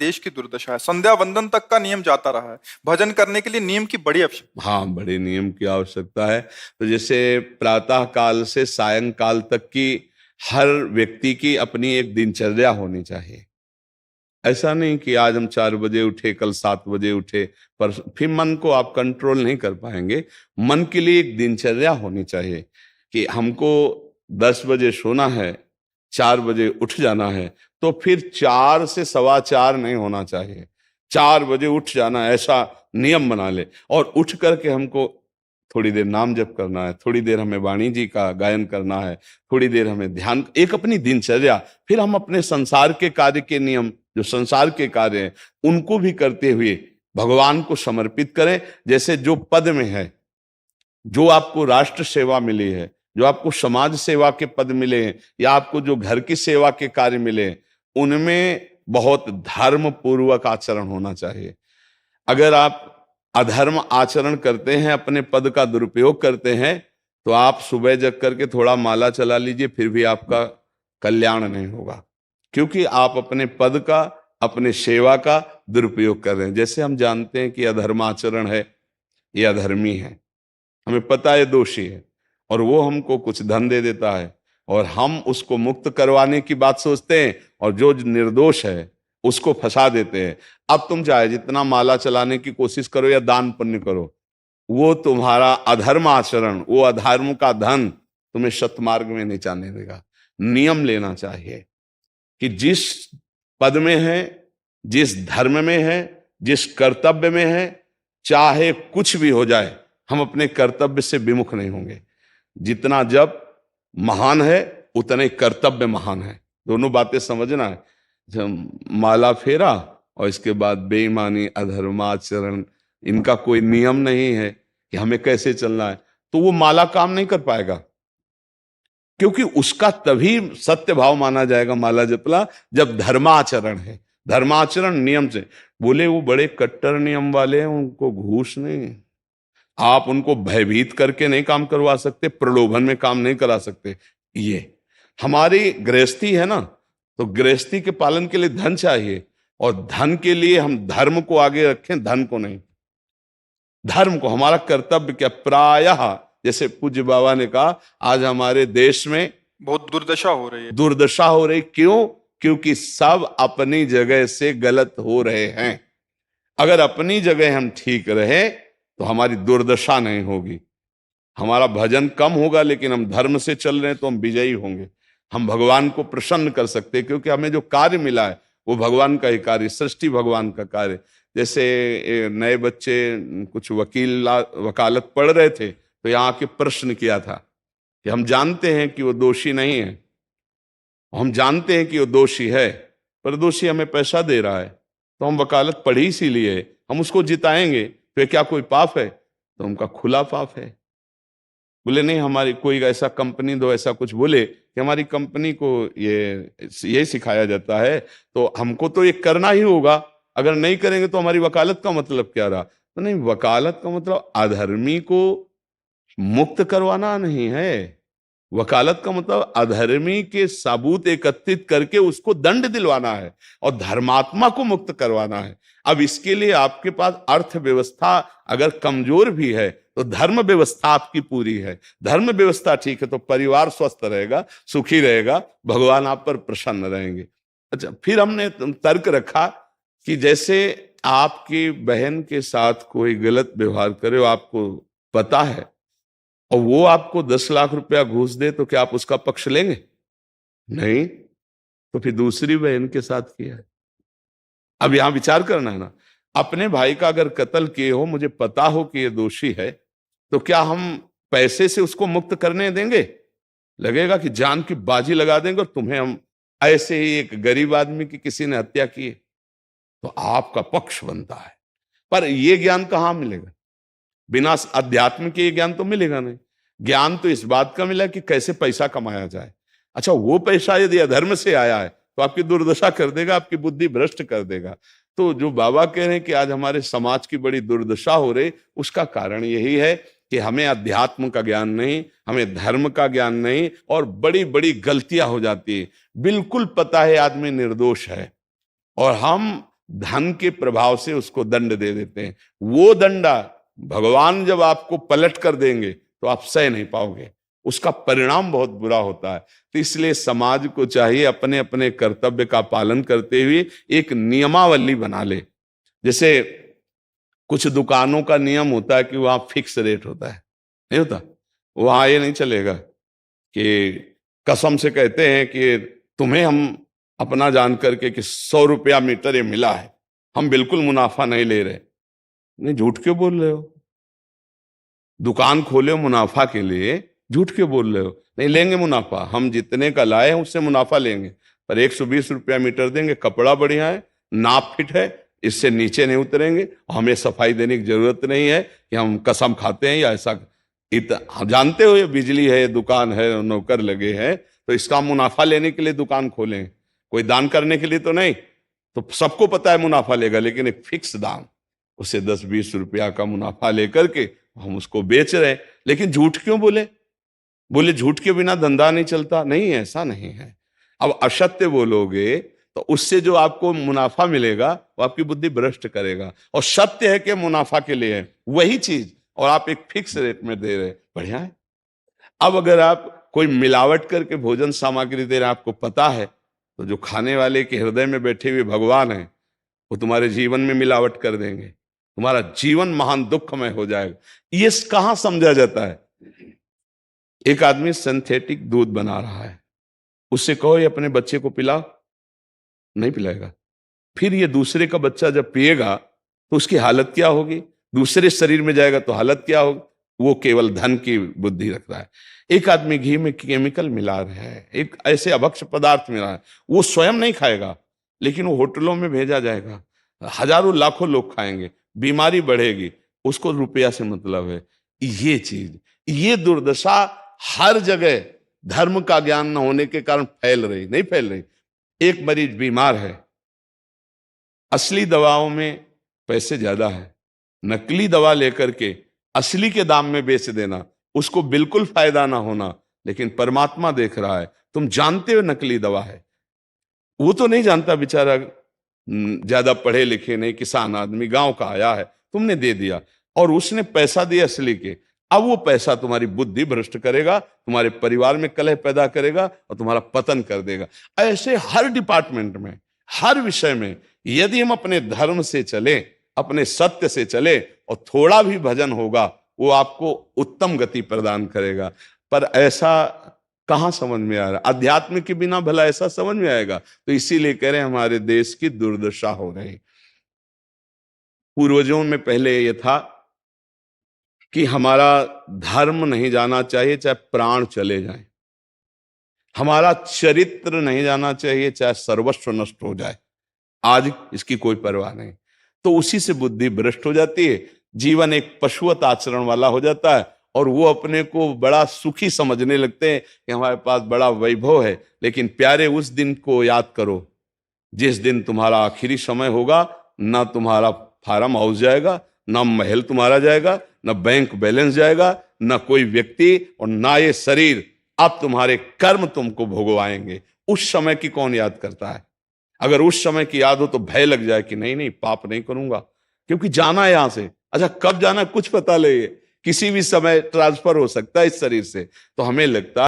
देश की दुर्दशा है। संध्या वंदन तक का नियम जाता रहा है। भजन करने के लिए नियम की बड़ी आवश्यकता। हाँ, बड़े नियम की आवश्यकता है। तो जैसे प्रातः काल से सायंकाल तक की हर व्यक्ति की अपनी एक दिनचर्या होनी चाहिए। ऐसा नहीं कि आज हम 4 बजे उठे, कल 7 बजे उठे, पर फिर मन को आप कंट्रोल नहीं कर पाएंगे। मन के लिए एक दिनचर्या होनी चाहिए कि हमको 10 बजे सोना है, 4 बजे उठ जाना है। तो फिर 4 से 4:15 नहीं होना चाहिए, 4 बजे उठ जाना, ऐसा नियम बना ले। और उठ करके हमको थोड़ी देर नाम जप करना है, थोड़ी देर हमें वाणी जी का गायन करना है, थोड़ी देर हमें ध्यान, एक अपनी दिनचर्या। फिर हम अपने संसार के कार्य के नियम, जो संसार के कार्य हैं, उनको भी करते हुए भगवान को समर्पित करें। जैसे जो पद में है, जो आपको राष्ट्र सेवा मिली है, जो आपको समाज सेवा के पद मिले हैं, या आपको जो घर की सेवा के कार्य मिले हैं, उनमें बहुत धर्म पूर्वक आचरण होना चाहिए। अगर आप अधर्म आचरण करते हैं, अपने पद का दुरुपयोग करते हैं, तो आप सुबह जग करके थोड़ा माला चला लीजिए, फिर भी आपका कल्याण नहीं होगा, क्योंकि आप अपने पद का, अपने सेवा का दुरुपयोग कर रहे हैं। जैसे हम जानते हैं कि अधर्माचरण है, ये अधर्मी है, हमें पता है दोषी है, और वो हमको कुछ धन दे देता है, और हम उसको मुक्त करवाने की बात सोचते हैं, और जो निर्दोष है उसको फंसा देते हैं। अब तुम चाहे जितना माला चलाने की कोशिश करो या दान पुण्य करो, वो तुम्हारा अधर्म आचरण, वो अधर्म का धन तुम्हें सतमार्ग में नहीं जाने देगा। नियम लेना चाहिए कि जिस पद में है, जिस धर्म में है, जिस कर्तव्य में है, चाहे कुछ भी हो जाए, हम अपने कर्तव्य से विमुख नहीं होंगे। जितना जप महान है, उतने कर्तव्य महान है। दोनों बातें समझना है। माला फेरा और इसके बाद बेईमानी, अधर्माचरण, इनका कोई नियम नहीं है कि हमें कैसे चलना है, तो वो माला काम नहीं कर पाएगा, क्योंकि उसका तभी सत्य भाव माना जाएगा माला जपला जब धर्माचरण है। धर्माचरण नियम से। बोले वो बड़े कट्टर नियम वाले हैं, उनको घूस नहीं, आप उनको भयभीत करके नहीं काम करवा सकते, प्रलोभन में काम नहीं करा सकते। ये हमारी गृहस्थी है ना, तो गृहस्थी के पालन के लिए धन चाहिए, और धन के लिए हम धर्म को आगे रखें, धन को नहीं। धर्म को, हमारा कर्तव्य क्या, प्रायः जैसे पूज्य बाबा ने कहा, आज हमारे देश में बहुत दुर्दशा हो रही है। दुर्दशा हो रही, क्यों? क्योंकि सब अपनी जगह से गलत हो रहे हैं। अगर अपनी जगह हम ठीक रहे तो हमारी दुर्दशा नहीं होगी। हमारा भजन कम होगा, लेकिन हम धर्म से चल रहे हैं तो हम विजयी होंगे। हम भगवान को प्रसन्न कर सकते हैं, क्योंकि हमें जो कार्य मिला है वो भगवान का ही कार्य, सृष्टि भगवान का कार्य। जैसे नए बच्चे कुछ वकालत पढ़ रहे थे, तो यहाँ आके प्रश्न किया था कि हम जानते हैं कि वो दोषी नहीं है, हम जानते हैं कि वो दोषी है, पर दोषी हमें पैसा दे रहा है, तो हम वकालत पढ़ी इसीलिए, हम उसको जिताएंगे, तो क्या कोई पाप है? तो उनका खुला पाप है। बोले नहीं, हमारी कोई ऐसा कंपनी दो, ऐसा कुछ बोले कि हमारी कंपनी को ये सिखाया जाता है, तो हमको तो ये करना ही होगा, अगर नहीं करेंगे तो हमारी वकालत का मतलब क्या रहा? तो नहीं, वकालत का मतलब अधर्मी को मुक्त करवाना नहीं है। वकालत का मतलब अधर्मी के सबूत एकत्रित करके उसको दंड दिलवाना है, और धर्मात्मा को मुक्त करवाना है। अब इसके लिए आपके पास अर्थव्यवस्था अगर कमजोर भी है, तो धर्म व्यवस्था आपकी पूरी है। धर्म व्यवस्था ठीक है तो परिवार स्वस्थ रहेगा, सुखी रहेगा, भगवान आप पर प्रसन्न रहेंगे। अच्छा, फिर हमने तर्क रखा कि जैसे आपकी बहन के साथ कोई गलत व्यवहार करे, वो आपको पता है, और वो आपको 10 लाख रुपया घूस दे, तो क्या आप उसका पक्ष लेंगे? नहीं। तो फिर दूसरी बहन के साथ किया है। अब यहां विचार करना है ना, अपने भाई का अगर कत्ल किए हो, मुझे पता हो कि ये दोषी है, तो क्या हम पैसे से उसको मुक्त करने देंगे? लगेगा कि जान की बाजी लगा देंगे, और तुम्हें हम ऐसे ही एक गरीब आदमी की किसी ने हत्या की है, तो आपका पक्ष बनता है। पर यह ज्ञान कहां मिलेगा? बिना अध्यात्म के ये ज्ञान तो मिलेगा नहीं। ज्ञान तो इस बात का मिला कि कैसे पैसा कमाया जाए। अच्छा, वो पैसा यदि अधर्म से आया है तो आपकी दुर्दशा कर देगा, आपकी बुद्धि भ्रष्ट कर देगा। तो जो बाबा कह रहे हैं कि आज हमारे समाज की बड़ी दुर्दशा हो रही, उसका कारण यही है कि हमें अध्यात्म का ज्ञान नहीं, हमें धर्म का ज्ञान नहीं, और बड़ी बड़ी गलतियां हो जाती है। बिल्कुल पता है आदमी निर्दोष है, और हम धन के प्रभाव से उसको दंड दे देते हैं। वो दंडा भगवान जब आपको पलट कर देंगे तो आप सह नहीं पाओगे, उसका परिणाम बहुत बुरा होता है। तो इसलिए समाज को चाहिए अपने अपने कर्तव्य का पालन करते हुए एक नियमावली बना ले। जैसे कुछ दुकानों का नियम होता है कि वहां फिक्स रेट होता है, नहीं होता? वहां ये नहीं चलेगा कि कसम से कहते हैं कि तुम्हें हम अपना जान करके कि 100 रुपया मीटर ये मिला है, हम बिल्कुल मुनाफा नहीं ले रहे। नहीं, झूठ क्यों बोल रहे हो? दुकान खोले हो मुनाफा के लिए, झूठ क्यों बोल रहे हो? नहीं लेंगे मुनाफा, हम जितने का लाए हैं उससे मुनाफा लेंगे, पर 120 रुपया मीटर देंगे, कपड़ा बढ़िया है, नाप फिट है, इससे नीचे नहीं उतरेंगे, हमें सफाई देने की जरूरत नहीं है कि हम कसम खाते हैं या ऐसा। हम जानते हो ये बिजली है, दुकान है, नौकर लगे हैं, तो इसका मुनाफा लेने के लिए दुकान खोलें, कोई दान करने के लिए तो नहीं। तो सबको पता है मुनाफा लेगा, लेकिन एक फिक्स दाम, उसे 10-20 रुपया का मुनाफा लेकर के हम उसको बेच रहे हैं। लेकिन झूठ क्यों बोले? बोले झूठ के बिना धंधा नहीं चलता। नहीं, ऐसा नहीं है। अब असत्य बोलोगे तो उससे जो आपको मुनाफा मिलेगा वो आपकी बुद्धि भ्रष्ट करेगा, और सत्य है कि मुनाफा के लिए है वही चीज, और आप एक फिक्स रेट में दे रहे, बढ़िया है। अब अगर आप कोई मिलावट करके भोजन सामग्री दे रहे हैं, आपको पता है, तो जो खाने वाले के हृदय में बैठे हुए भगवान है वो तुम्हारे जीवन में मिलावट कर देंगे, तुम्हारा जीवन महान दुखमय हो जाएगा। ये कहां समझा जाता है? एक आदमी सिंथेटिक दूध बना रहा है, उससे कहो ये अपने बच्चे को पिलाओ, नहीं पिलाएगा। फिर ये दूसरे का बच्चा जब पिएगा तो उसकी हालत क्या होगी? दूसरे शरीर में जाएगा तो हालत क्या होगी? वो केवल धन की बुद्धि रख रहा है। एक आदमी घी में केमिकल मिला रहा है, एक ऐसे अभक्ष्य पदार्थ मिला है, वो स्वयं नहीं खाएगा, लेकिन वो होटलों में भेजा जाएगा, हजारों लाखों लोग खाएंगे, बीमारी बढ़ेगी, उसको रुपया से मतलब है। ये चीज, ये दुर्दशा हर जगह धर्म का ज्ञान न होने के कारण फैल रही, नहीं फैल रही। एक मरीज बीमार है, असली दवाओं में पैसे ज्यादा है, नकली दवा लेकर के असली के दाम में बेच देना, उसको बिल्कुल फायदा ना होना, लेकिन परमात्मा देख रहा है। तुम जानते हो नकली दवा है, वो तो नहीं जानता बेचारा, ज्यादा पढ़े लिखे नहीं, किसान आदमी गांव का आया है, तुमने दे दिया और उसने पैसा दिया असली के। अब वो पैसा तुम्हारी बुद्धि भ्रष्ट करेगा, तुम्हारे परिवार में कलह पैदा करेगा और तुम्हारा पतन कर देगा। ऐसे हर डिपार्टमेंट में, हर विषय में यदि हम अपने धर्म से चले, अपने सत्य से चले और थोड़ा भी भजन होगा, वो आपको उत्तम गति प्रदान करेगा। पर ऐसा कहां समझ में आ रहा? अध्यात्म के बिना भला ऐसा समझ में आएगा? तो इसीलिए कह रहे हैं हमारे देश की दुर्दशा हो रही। पूर्वजों में पहले यह था कि हमारा धर्म नहीं जाना चाहिए चाहे प्राण चले जाएं, हमारा चरित्र नहीं जाना चाहिए चाहे सर्वस्व नष्ट हो जाए। आज इसकी कोई परवाह नहीं, तो उसी से बुद्धि भ्रष्ट हो जाती है, जीवन एक पशुवत आचरण वाला हो जाता है, और वो अपने को बड़ा सुखी समझने लगते हैं कि हमारे पास बड़ा वैभव है। लेकिन प्यारे, उस दिन को याद करो जिस दिन तुम्हारा आखिरी समय होगा, ना तुम्हारा फार्म हाउस जाएगा, ना महल तुम्हारा जाएगा, ना बैंक बैलेंस जाएगा, ना कोई व्यक्ति, और ना ये शरीर। अब तुम्हारे कर्म तुमको भोगवाएंगे। उस समय की कौन याद करता है? अगर उस समय की याद हो तो भय लग जाए कि नहीं नहीं, पाप नहीं करूंगा, क्योंकि जाना है यहां से। अच्छा, कब जाना कुछ पता नहीं है, किसी भी समय ट्रांसफर हो सकता है इस शरीर से। तो हमें लगता